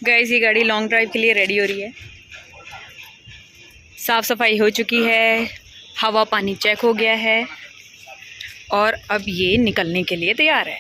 Guys, ये गाड़ी long drive के लिए रेडी हो रही है। साफ़ सफाई हो चुकी है, हवा पानी चेक हो गया है और अब ये निकलने के लिए तैयार है।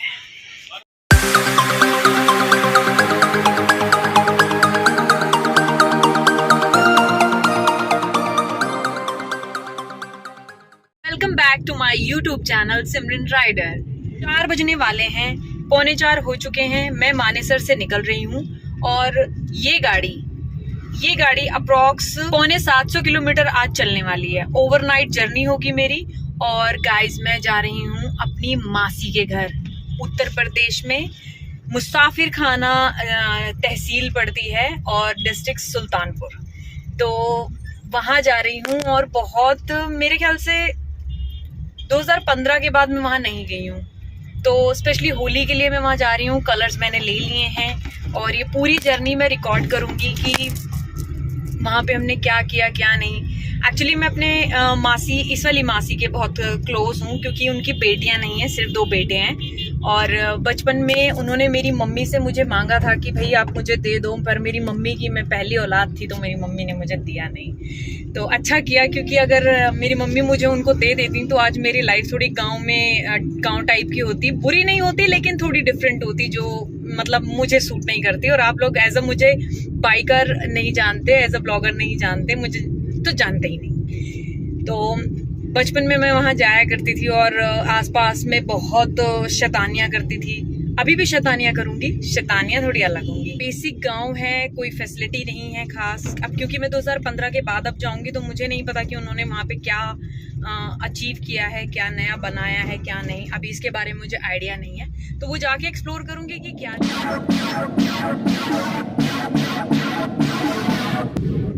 Welcome back to my YouTube channel Simran rider. 4 बजने वाले हैं, 3:45 हो चुके हैं। मैं मानेसर से निकल रही हूँ और ये गाड़ी अप्रॉक्स 750 किलोमीटर आज चलने वाली है। ओवरनाइट जर्नी होगी मेरी। और गाइज, मैं जा रही हूँ अपनी मासी के घर उत्तर प्रदेश में। मुसाफिर खाना तहसील पड़ती है और डिस्ट्रिक्ट सुल्तानपुर। तो वहाँ जा रही हूँ और बहुत, मेरे ख्याल से 2015 के बाद मैं वहाँ नहीं गई हूँ। तो स्पेशली होली के लिए मैं वहाँ जा रही हूँ। कलर्स मैंने ले लिए हैं और ये पूरी जर्नी मैं रिकॉर्ड करूँगी कि वहाँ पे हमने क्या किया क्या नहीं। एक्चुअली मैं अपने इस वाली मासी के बहुत क्लोज हूँ क्योंकि उनकी बेटियाँ नहीं हैं, सिर्फ 2 बेटे हैं। और बचपन में उन्होंने मेरी मम्मी से मुझे मांगा था कि भाई आप मुझे दे दो, पर मेरी मम्मी की, मैं पहली औलाद थी तो मेरी मम्मी ने मुझे दिया नहीं। तो अच्छा किया, क्योंकि अगर मेरी मम्मी मुझे उनको दे देती तो आज मेरी लाइफ थोड़ी गाँव टाइप की होती। बुरी नहीं होती लेकिन थोड़ी डिफरेंट होती, जो मतलब मुझे सूट नहीं करती। और आप लोग एज अ मुझे बाइकर नहीं जानते, एज अ ब्लॉगर नहीं जानते, मुझे तो जानते ही नहीं। तो बचपन में मैं वहाँ जाया करती थी और आसपास में बहुत शैतानियाँ करती थी। अभी भी शैतानियाँ करूँगी, शैतानियाँ थोड़ी अलग होंगी। बेसिक गांव है, कोई फैसिलिटी नहीं है खास। अब क्योंकि मैं 2015 के बाद अब जाऊँगी तो मुझे नहीं पता कि उन्होंने वहाँ पे क्या अचीव किया है, क्या नया बनाया है, क्या नहीं। अभी इसके बारे में मुझे आइडिया नहीं है, तो वो जाके एक्सप्लोर करूँगी कि क्या।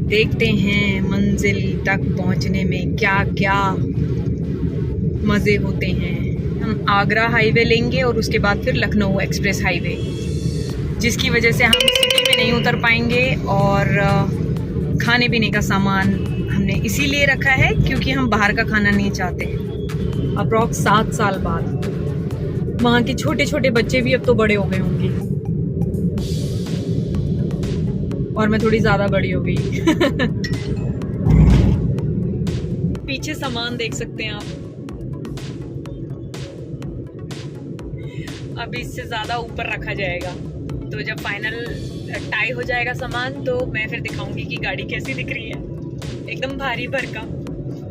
देखते हैं मंजिल तक पहुंचने में क्या क्या मज़े होते हैं। हम आगरा हाईवे लेंगे और उसके बाद फिर लखनऊ एक्सप्रेस हाईवे, जिसकी वजह से हम सिटी में नहीं उतर पाएंगे। और खाने पीने का सामान हमने इसीलिए रखा है क्योंकि हम बाहर का खाना नहीं चाहते हैं। अप्रॉक्स 7 साल बाद वहाँ के छोटे छोटे बच्चे भी अब तो बड़े हो गए होंगे और मैं थोड़ी ज्यादा बड़ी हो गई। पीछे सामान देख सकते हैं आप। अभी इससे ज्यादा ऊपर रखा जाएगा, तो जब फाइनल टाई हो जाएगा सामान तो मैं फिर दिखाऊंगी कि गाड़ी कैसी दिख रही है। एकदम भारी भरकम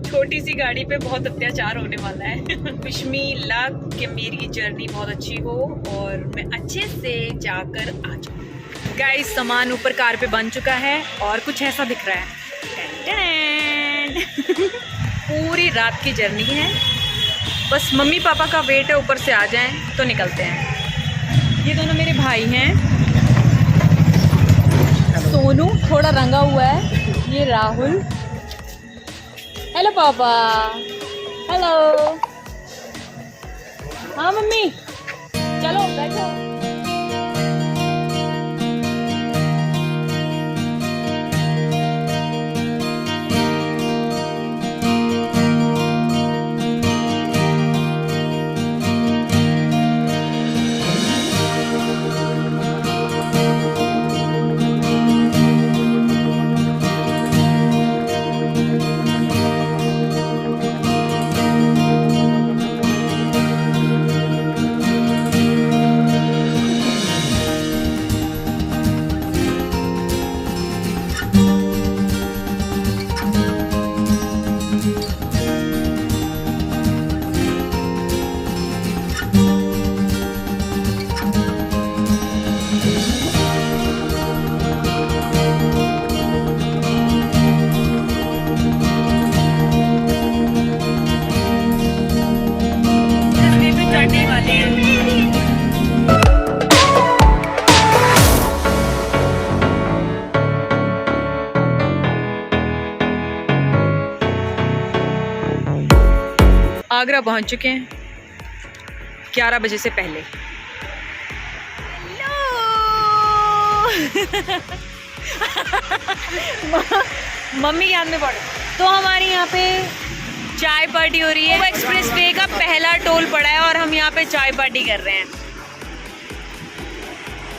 छोटी सी गाड़ी पे बहुत अत्याचार होने वाला है। विश मी लक कि मेरी जर्नी बहुत अच्छी हो और मैं अच्छे से जाकर आ जाऊँ। गाइस, सामान ऊपर कार पे बन चुका है और कुछ ऐसा दिख रहा है। पूरी रात की जर्नी है, बस मम्मी पापा का वेट है, ऊपर से आ जाएं तो निकलते हैं। ये दोनों मेरे भाई हैं। सोनू थोड़ा रंगा हुआ है, ये राहुल। हेलो पापा। हेलो। हाँ मम्मी, चलो बैठो। आगरा पहुंच चुके हैं 11 बजे से पहले। मम्मी के हाथ में पड़े। तो हमारी यहाँ पे चाय पार्टी हो रही है। एक्सप्रेस वे का पहला टोल पड़ा है और हम यहाँ पे चाय पार्टी कर रहे हैं।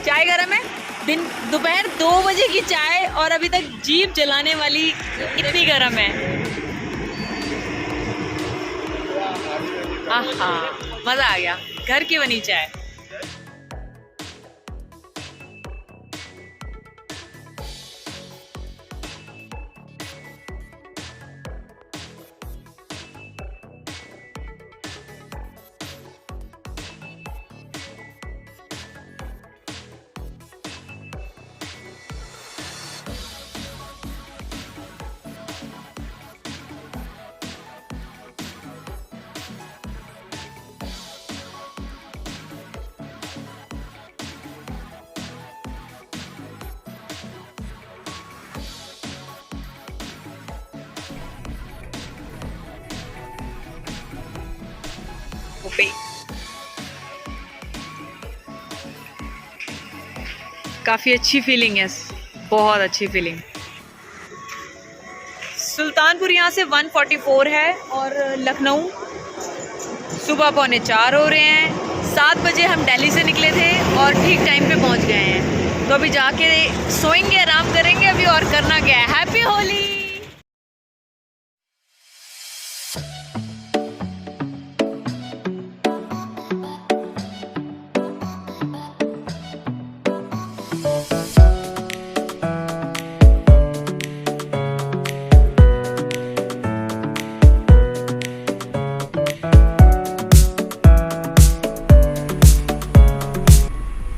चाय गरम है। दोपहर 2 बजे की चाय और अभी तक जीप जलाने वाली इतनी गर्म है। आहा, मजा आ गया, घर की बनी चाय। काफी अच्छी फीलिंग है, बहुत अच्छी फीलिंग। सुल्तानपुर यहाँ से 144 है और लखनऊ सुबह 3:45 हो रहे हैं। 7 बजे हम दिल्ली से निकले थे और ठीक टाइम पे पहुँच गए हैं। तो अभी जाके सोएंगे, आराम करेंगे अभी, और करना क्या है। Happy Holi.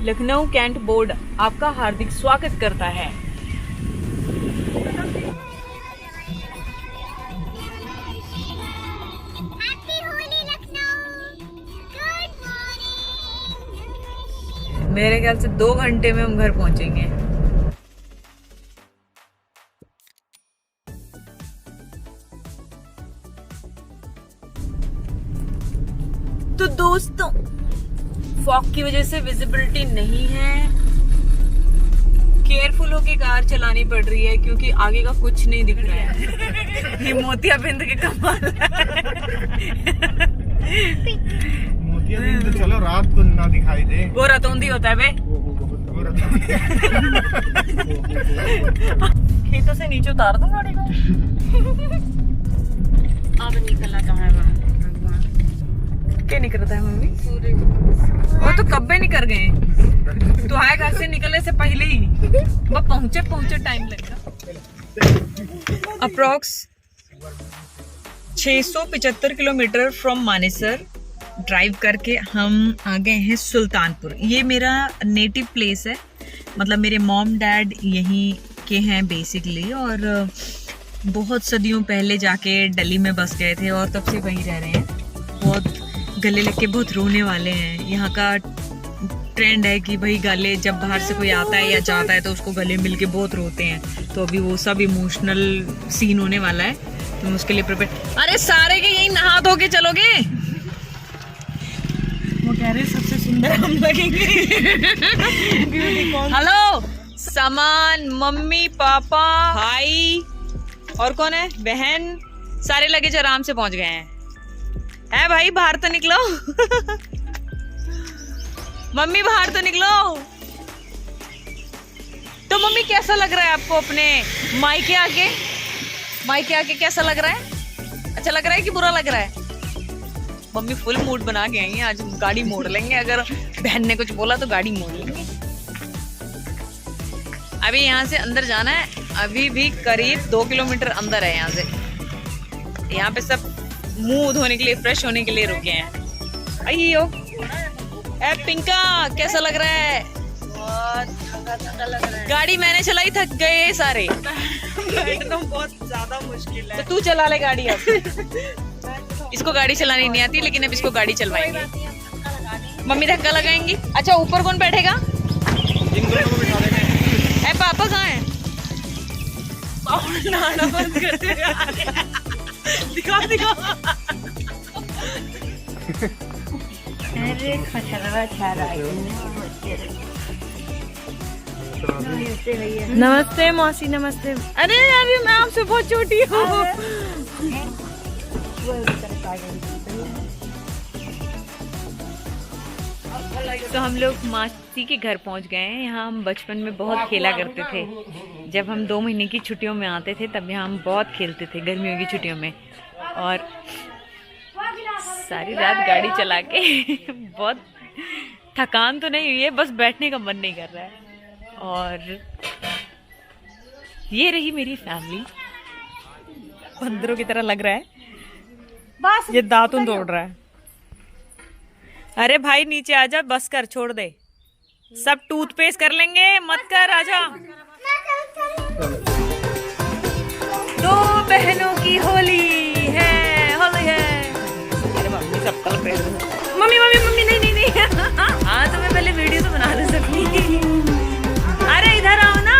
Lucknow cantt board आपका हार्दिक स्वागत करता है। Happy Holi Lucknow, good morning. मेरे ख्याल से 2 घंटे में हम घर पहुंचेंगे। तो दोस्तों, फॉग की वजह से विजिबिलिटी नहीं है, केयरफुल होके कार चलानी पड़ रही है क्योंकि आगे का कुछ नहीं दिख रहा है। ये मोतियाबिंद के कमाल मोतियाबिंद तो चलो रात को ना दिखाई दे, वो रतौंदी होता है बे। खेतों से नीचे उतार दूं गाड़ी को। अब निकलना कहाँ है क्या निकल रहा है मम्मी? वो तो कब भी निकल गए। तो आए घर से निकलने से पहले ही वो पहुंचे टाइम लगेगा। Approx 675 kilometre from Manesar drive करके हम आ गए हैं सुल्तानपुर। ये मेरा नेटिव प्लेस है, मतलब मेरे मॉम डैड यहीं के हैं बेसिकली, और बहुत सदियों पहले जाके दिल्ली में बस गए थे और तब से वहीं रह रहे हैं। बहुत गले लग के बहुत रोने वाले हैं। यहाँ का ट्रेंड है कि भाई गले, जब बाहर से कोई आता है या जाता है तो उसको गले मिल के बहुत रोते हैं। तो अभी वो सब इमोशनल सीन होने वाला है, तो उसके लिए प्रिपेयर। अरे सारे के यही नहा धो के चलोगे? वो कह रहे सबसे सुंदर हम लगेंगे। हेलो, सामान, मम्मी पापा भाई और कौन है, बहन, सारे लगेज आराम से पहुंच गए हैं। है भाई, बाहर तो निकलो। मम्मी बाहर तो निकलो। तो मम्मी कैसा लग रहा है आपको अपने मायके आके कैसा लग रहा है? अच्छा लग रहा है कि बुरा लग रहा है? मम्मी फुल मूड बना के आई है, आज गाड़ी मोड़ लेंगे। अगर बहन ने कुछ बोला तो गाड़ी मोड़ लेंगे। अभी यहाँ से अंदर जाना है, अभी भी करीब 2 किलोमीटर अंदर है यहाँ से। यहाँ पे सब मुंह धोने के लिए, फ्रेश होने के लिए रुके हैं। आइयो, ए पिंका कैसा लग रहा है? बहुत ठंडा लग रहा है। गाड़ी मैंने चलाई, थक गए सारे। एकदम बहुत ज्यादा मुश्किल है। तो तू चला ले गाड़ी अब। इसको गाड़ी चलानी नहीं आती, लेकिन अब इसको गाड़ी चलवाएंगे। मम्मी धक्का लगाएंगी। अच्छा, ऊपर कौन बैठेगा? ए पापा कहाँ है? नहाना बंद कर दे। दिखा अरे नमस्ते मौसी, नमस्ते। अरे अभी मैं आपसे बहुत छोटी हूँ। तो हम लोग मासी के घर पहुंच गए हैं। यहाँ हम बचपन में बहुत खेला करते थे। जब हम 2 महीने की छुट्टियों में आते थे तब यहाँ हम बहुत खेलते थे गर्मियों की छुट्टियों में। और सारी रात गाड़ी चला के बहुत थकान तो नहीं हुई है, बस बैठने का मन नहीं कर रहा है। और ये रही मेरी फैमिली। बंदरों की तरह लग रहा है, ये दांतों तोड़ रहा है। अरे भाई नीचे आजा, बस कर, छोड़ दे, सब टूथपेस्ट कर लेंगे, मत कर, आजा। 2 बहनों की होली है, होली है। अरे मम्मी सब कल पे मम्मी मम्मी मम्मी नहीं नहीं नहीं हाँ तो मैं पहले वीडियो तो बना दे सकती। अरे इधर आओ ना।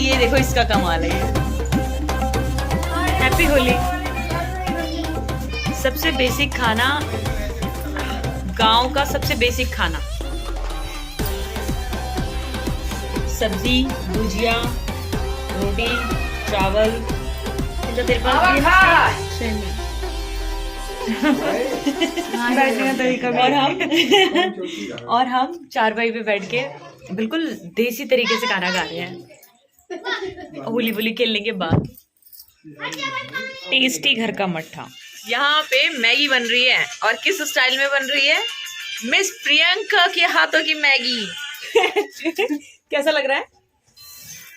ये देखो इसका कमाल है। हैप्पी होली। सबसे बेसिक खाना, गांव का सबसे बेसिक खाना, सब्जी, भुजिया, रोटी, चावल। तो तेरे पास और हम 4 भाई पे बैठ के बिल्कुल देसी तरीके से खाना खा रहे हैं होली वोली खेलने के बाद। टेस्टी घर का मट्ठा। यहाँ पे मैगी बन रही है, और किस स्टाइल में बन रही है? मिस प्रियंका के हाथों की मैगी। कैसा लग रहा है?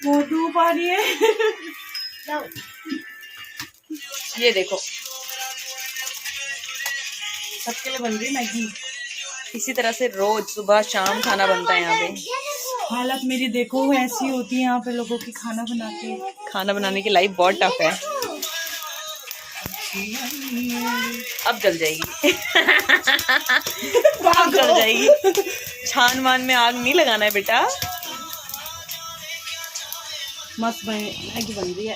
मोटू पानी है। ये देखो, सबके लिए बन रही मैगी। इसी तरह से रोज सुबह शाम खाना बनता है यहाँ पे। हालत मेरी देखो ऐसी होती है यहाँ पे लोगों की खाना बना के। खाना बनाने की लाइफ बहुत टफ है। अब जल जाएगी। अब जल जाएगी। छान मान में आग नहीं लगाना है बेटा। मस्त मैगी बन रही है।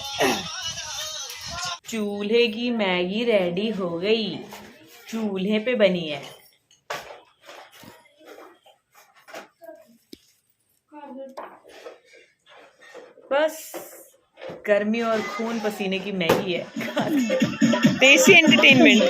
चूल्हे की मैगी रेडी हो गई। चूल्हे पे बनी है। बस गर्मी और खून पसीने की मैगी है। देसी एंटरटेनमेंट।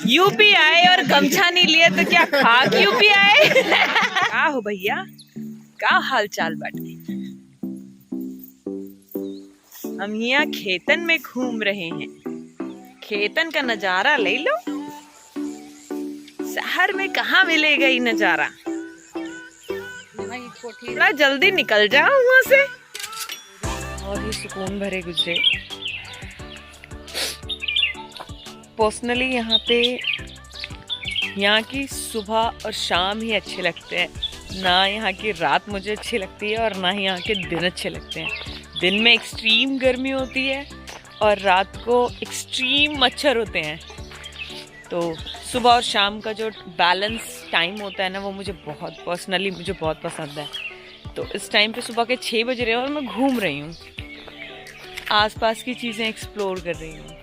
यूपी आए और गमछा नहीं लिए तो क्या खाक यूपी आए? क्या हो भैया, क्या हाल चाल बाटे? हम यहाँ खेतन में घूम रहे हैं। खेतन का नजारा ले लो। शहर में कहाँ मिलेगा ये नजारा। थोड़ा जल्दी निकल जाओ वहां से। और ही सुकून भरे गुजरे। पर्सनली यहाँ की सुबह और शाम ही अच्छे लगते हैं। ना यहाँ की रात मुझे अच्छी लगती है और ना ही यहाँ के दिन अच्छे लगते हैं। दिन में एक्सट्रीम गर्मी होती है और रात को एक्सट्रीम मच्छर होते हैं। तो सुबह और शाम का जो बैलेंस टाइम होता है ना, वो मुझे बहुत पर्सनली मुझे बहुत पसंद है। तो इस टाइम पे सुबह के 6 बज रहे हैं और मैं घूम रही हूँ, आसपास की चीज़ें एक्सप्लोर कर रही हूँ।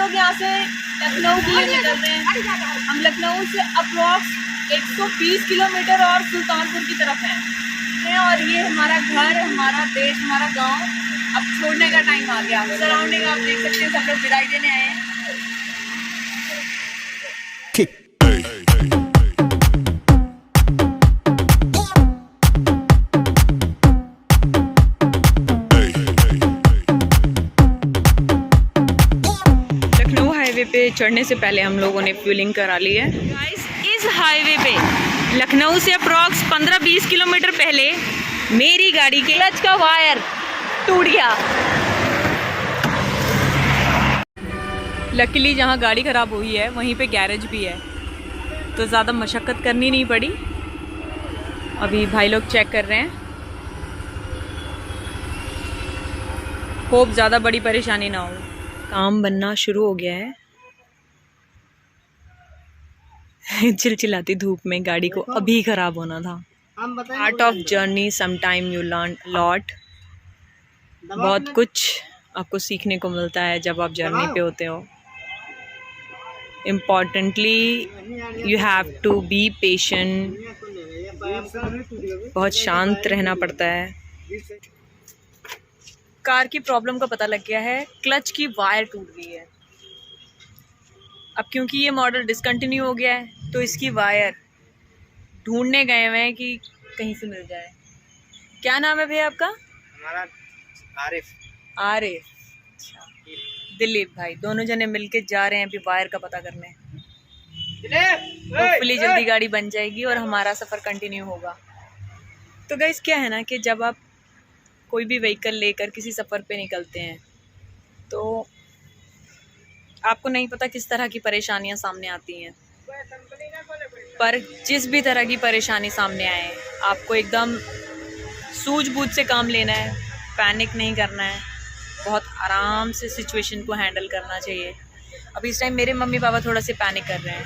लोग यहाँ से लखनऊ के लिए निकल रहे हैं। हम लखनऊ से अप्रॉक्स 120 किलोमीटर और सुल्तानपुर की तरफ हैं और ये हमारा घर, हमारा देश, हमारा गांव अब छोड़ने का टाइम आ गया। सराउंडिंग आप देख सकते हैं, सब लोग विदाई देने आए हैं। लखनऊ हाईवे पे चढ़ने से पहले हम लोगों ने फ्यूलिंग करा ली है। गाइस, इस हाईवे पे लखनऊ से अप्रॉक्स 15-20 किलोमीटर पहले मेरी गाड़ी के क्लच का वायर टूट गया। लकीली जहाँ गाड़ी ख़राब हुई है वहीं पे गैरेज भी है, तो ज़्यादा मशक्क़त करनी नहीं पड़ी। अभी भाई लोग चेक कर रहे हैं। होप ज़्यादा बड़ी परेशानी ना हो। काम बनना शुरू हो गया है। चिलचिलाती धूप में गाड़ी को अभी ख़राब होना था। Part of journey, sometime you learn lot. बहुत कुछ आपको सीखने को मिलता है जब आप जर्नी पे होते हो। Importantly you have to be patient. बहुत शांत रहना पड़ता है। कार की प्रॉब्लम का पता लग गया है, क्लच की वायर टूट गई है। अब क्योंकि ये मॉडल डिसकंटिन्यू हो गया है तो इसकी वायर ढूंढने गए हुए हैं कि कहीं से मिल जाए। क्या नाम है भैया आपका? हमारा आरिफ। आरिफ, अच्छा। दिलीप भाई, दोनों जने मिलके जा रहे हैं अभी वायर का पता करने। होपफुली जल्दी गाड़ी बन जाएगी और हमारा सफ़र कंटिन्यू होगा। तो गाइस, क्या है ना कि जब आप कोई भी व्हीकल लेकर किसी सफ़र पे निकलते हैं तो आपको नहीं पता किस तरह की परेशानियां सामने आती हैं, पर जिस भी तरह की परेशानी सामने आए आपको एकदम सूझबूझ से काम लेना है, पैनिक नहीं करना है, बहुत आराम से सिचुएशन को हैंडल करना चाहिए। अब इस टाइम मेरे मम्मी पापा थोड़ा से पैनिक कर रहे हैं,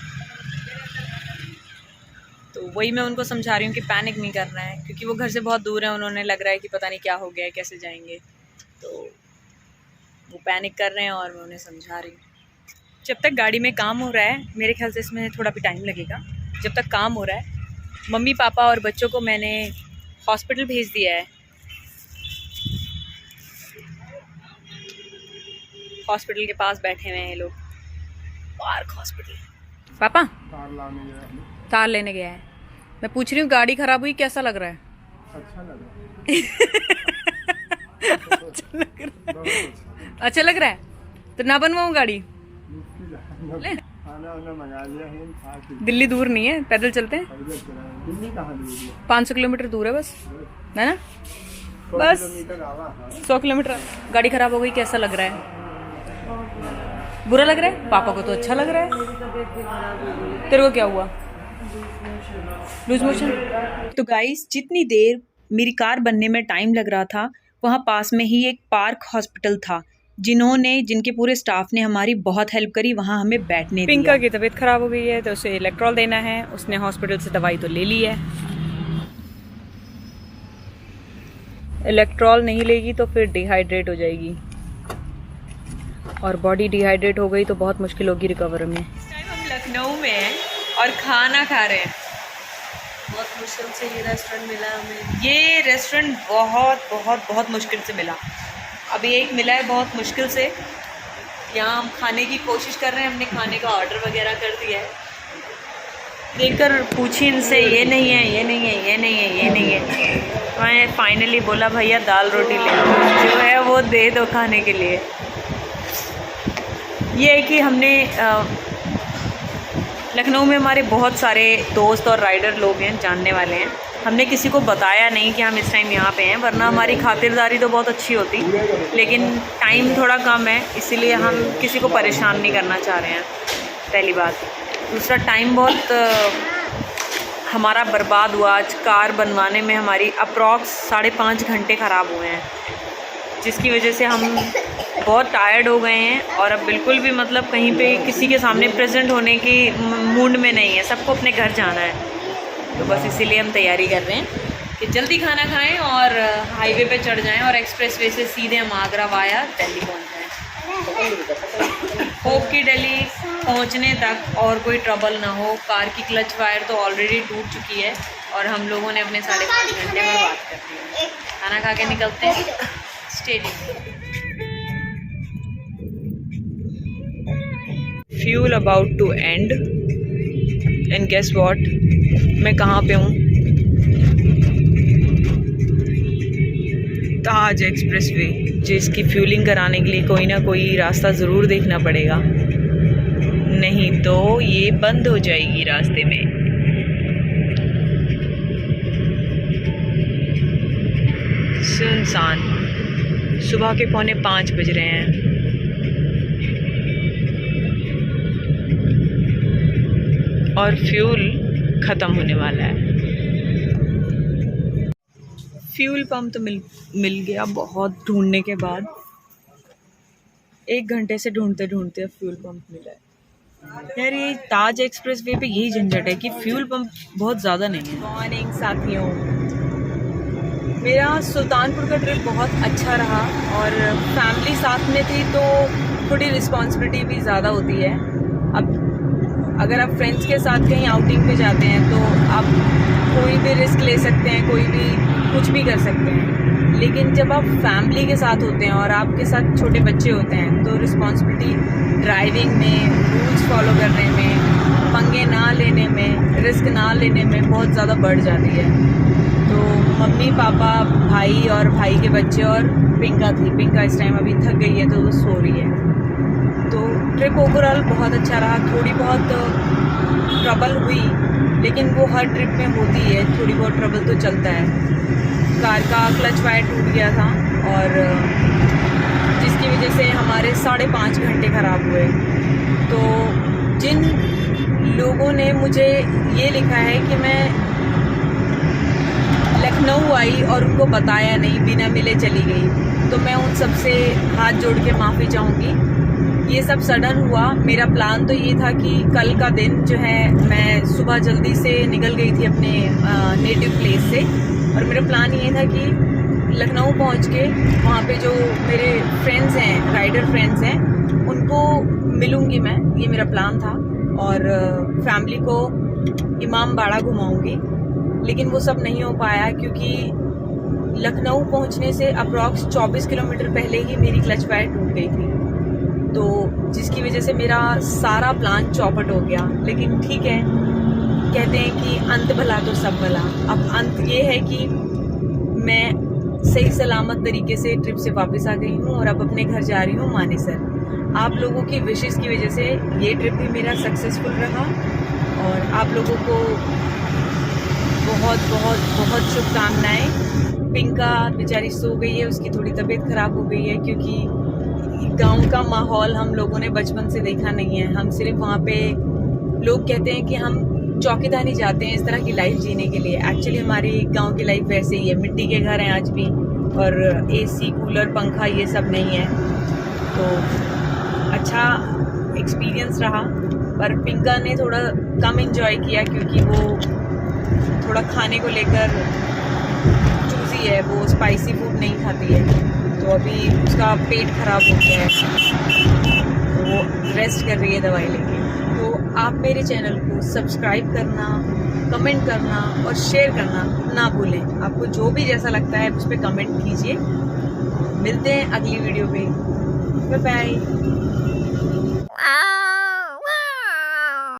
तो वही मैं उनको समझा रही हूँ कि पैनिक नहीं करना है, क्योंकि वो घर से बहुत दूर है। उन्होंने लग रहा है कि पता नहीं क्या हो गया है, कैसे जाएंगे, तो वो पैनिक कर रहे हैं और मैं उन्हें समझा रही हूँ। जब तक गाड़ी में काम हो रहा है, मेरे ख्याल से इसमें थोड़ा भी टाइम लगेगा। जब तक काम हो रहा है, मम्मी पापा और बच्चों को मैंने हॉस्पिटल भेज दिया है। हॉस्पिटल के पास बैठे हुए हैं ये लोग, पार्क हॉस्पिटल। पापा तार लेने गया है। मैं पूछ रही हूँ गाड़ी खराब हुई, कैसा लग रहा है? अच्छा लग रहा है। अच्छा लग रहा है तो ना बनवाऊँ गाड़ी? खाना मंगा लिया है। दिल्ली दूर नहीं है, पैदल चलते हैं। दिल्ली कहाँ दूर है? 500 किलोमीटर दूर है बस, है ना? बस 100 किलोमीटर। गाड़ी खराब हो गई, कैसा लग रहा है? बुरा लग रहा है? पापा को तो अच्छा लग रहा है। तेरे को क्या हुआ? Loose motion. तो गाइस, जितनी देर मेरी कार बनने में टाइम लग रहा था, वहाँ पास में ही एक पार्क हॉस्पिटल था, जिनके पूरे स्टाफ ने हमारी बहुत हेल्प करी वहाँ हमें बैठने दिया। पिंका की तबीयत ख़राब हो गई है तो उसे इलेक्ट्रॉल देना है। उसने हॉस्पिटल से दवाई तो ले ली है। इलेक्ट्रॉल नहीं लेगी तो फिर डिहाइड्रेट हो जाएगी, और बॉडी डिहाइड्रेट हो गई तो बहुत मुश्किल होगी रिकवर में। इस टाइम हम लखनऊ में हैं और खाना खा रहे हैं। बहुत मुश्किल से ये रेस्टोरेंट मिला हमें। ये रेस्टोरेंट बहुत बहुत बहुत मुश्किल से मिला। अभी एक मिला है बहुत मुश्किल से। यहाँ हम खाने की कोशिश कर रहे हैं, हमने खाने का ऑर्डर वगैरह कर दिया है। देखकर पूछी इनसे, ये नहीं है, ये नहीं है, ये नहीं है, ये नहीं है। मैंने फाइनली बोला भैया दाल रोटी ले लो, जो है वो दे दो खाने के लिए। ये है कि हमने लखनऊ में हमारे बहुत सारे दोस्त और राइडर लोग हैं, जानने वाले हैं। हमने किसी को बताया नहीं कि हम इस टाइम यहाँ पे हैं, वरना हमारी खातिरदारी तो बहुत अच्छी होती, लेकिन टाइम थोड़ा कम है, इसीलिए हम किसी को परेशान नहीं करना चाह रहे हैं, पहली बात। दूसरा, टाइम बहुत हमारा बर्बाद हुआ। आज कार बनवाने में हमारी अप्रॉक्स 5.5 घंटे ख़राब हुए हैं, जिसकी वजह से हम बहुत टायर्ड हो गए हैं और अब बिल्कुल भी मतलब कहीं पे किसी के सामने प्रेजेंट होने की मूड में नहीं है। सबको अपने घर जाना है, तो बस इसीलिए हम तैयारी कर रहे हैं कि जल्दी खाना खाएं और हाईवे पे चढ़ जाएं और एक्सप्रेसवे से सीधे हम आगरा वाया दिल्ली पहुंच जाएं। होप कि दिल्ली पहुंचने तक और कोई ट्रबल ना हो। कार की क्लच वायर तो ऑलरेडी टूट चुकी है और हम लोगों ने अपने 5.5 घंटे बर्बाद कर दिए। खाना खा के निकलते हैं। Stay fuel about to end and guess what, मैं कहाँ पे हूँ? ताज एक्सप्रेसवे, जिसकी फ्यूलिंग कराने के लिए कोई ना कोई रास्ता ज़रूर देखना पड़ेगा, नहीं तो ये बंद हो जाएगी रास्ते में। सुनसान, सुबह के 4:45 बज रहे हैं। और फ्यूल ख़त्म होने वाला है। फ्यूल पंप तो मिल गया बहुत ढूंढने के बाद। 1 घंटे से ढूंढते ढूंढते फ्यूल पंप मिला है। यार ये ताज एक्सप्रेसवे पे यही झंझट है कि फ्यूल पंप बहुत ज़्यादा नहीं है। मॉर्निंग साथियों, मेरा सुल्तानपुर का ट्रिप बहुत अच्छा रहा और फैमिली साथ में थी तो थोड़ी रिस्पॉन्सिबिलिटी भी ज़्यादा होती है। अब अगर आप फ्रेंड्स के साथ कहीं आउटिंग पे जाते हैं तो आप कोई भी रिस्क ले सकते हैं, कोई भी कुछ भी कर सकते हैं, लेकिन जब आप फैमिली के साथ होते हैं और आपके साथ छोटे बच्चे होते हैं तो रिस्पॉन्सिबिलिटी ड्राइविंग में, रूल्स फॉलो करने में, पंगे ना लेने में, रिस्क ना लेने में बहुत ज़्यादा बढ़ जाती है। तो मम्मी पापा, भाई और भाई के बच्चे और पिंका थी। पिंका इस टाइम अभी थक गई है तो वो सो रही है। तो ट्रिप ओवरऑल बहुत अच्छा रहा। थोड़ी बहुत ट्रबल हुई, लेकिन वो हर ट्रिप में होती है, थोड़ी बहुत ट्रबल तो चलता है। कार का क्लच वायर टूट गया था और जिसकी वजह से हमारे 5.5 घंटे ख़राब हुए। तो जिन लोगों ने मुझे ये लिखा है कि मैं लखनऊ आई और उनको बताया नहीं, बिना मिले चली गई, तो मैं उन सब से हाथ जोड़ के माफ़ी चाहूँगी। ये सब सडन हुआ। मेरा प्लान तो ये था कि कल का दिन जो है मैं सुबह जल्दी से निकल गई थी अपने नेटिव प्लेस से, और मेरा प्लान ये था कि लखनऊ पहुंच के वहाँ पे जो मेरे फ्रेंड्स हैं, राइडर फ्रेंड्स हैं, उनको मिलूँगी मैं, ये मेरा प्लान था। और फैमिली को इमाम बाड़ा घुमाऊँगी, लेकिन वो सब नहीं हो पाया क्योंकि लखनऊ पहुँचने से अप्रॉक्स 24 किलोमीटर पहले ही मेरी क्लच वायर टूट गई थी, तो जिसकी वजह से मेरा सारा प्लान चौपट हो गया। लेकिन ठीक है, कहते हैं कि अंत भला तो सब भला। अब अंत ये है कि मैं सही सलामत तरीके से ट्रिप से वापस आ गई हूँ और अब अपने घर जा रही हूँ मानेसर। आप लोगों की विशेस की वजह से ये ट्रिप भी मेरा सक्सेसफुल रहा और आप लोगों को बहुत बहुत बहुत शुभकामनाएं। पिंका बेचारी सो गई है, उसकी थोड़ी तबीयत खराब हो गई है क्योंकि गांव का माहौल हम लोगों ने बचपन से देखा नहीं है। हम सिर्फ वहाँ पे, लोग कहते हैं कि हम चौकीदानी जाते हैं इस तरह की लाइफ जीने के लिए। एक्चुअली हमारी गांव की लाइफ वैसे ही है, मिट्टी के घर हैं आज भी और एसी, कूलर, पंखा ये सब नहीं है। तो अच्छा एक्सपीरियंस रहा, पर पिंका ने थोड़ा कम एंजॉय किया क्योंकि वो थोड़ा खाने को लेकर चूज़ी है, वो स्पाइसी फूड नहीं खाती है। तो अभी उसका पेट खराब हो गया है तो वो रेस्ट कर रही है दवाई लेके। तो आप मेरे चैनल को सब्सक्राइब करना, कमेंट करना और शेयर करना ना भूलें। आपको जो भी जैसा लगता है उस पर कमेंट कीजिए। मिलते हैं अगली वीडियो पे। Bye bye.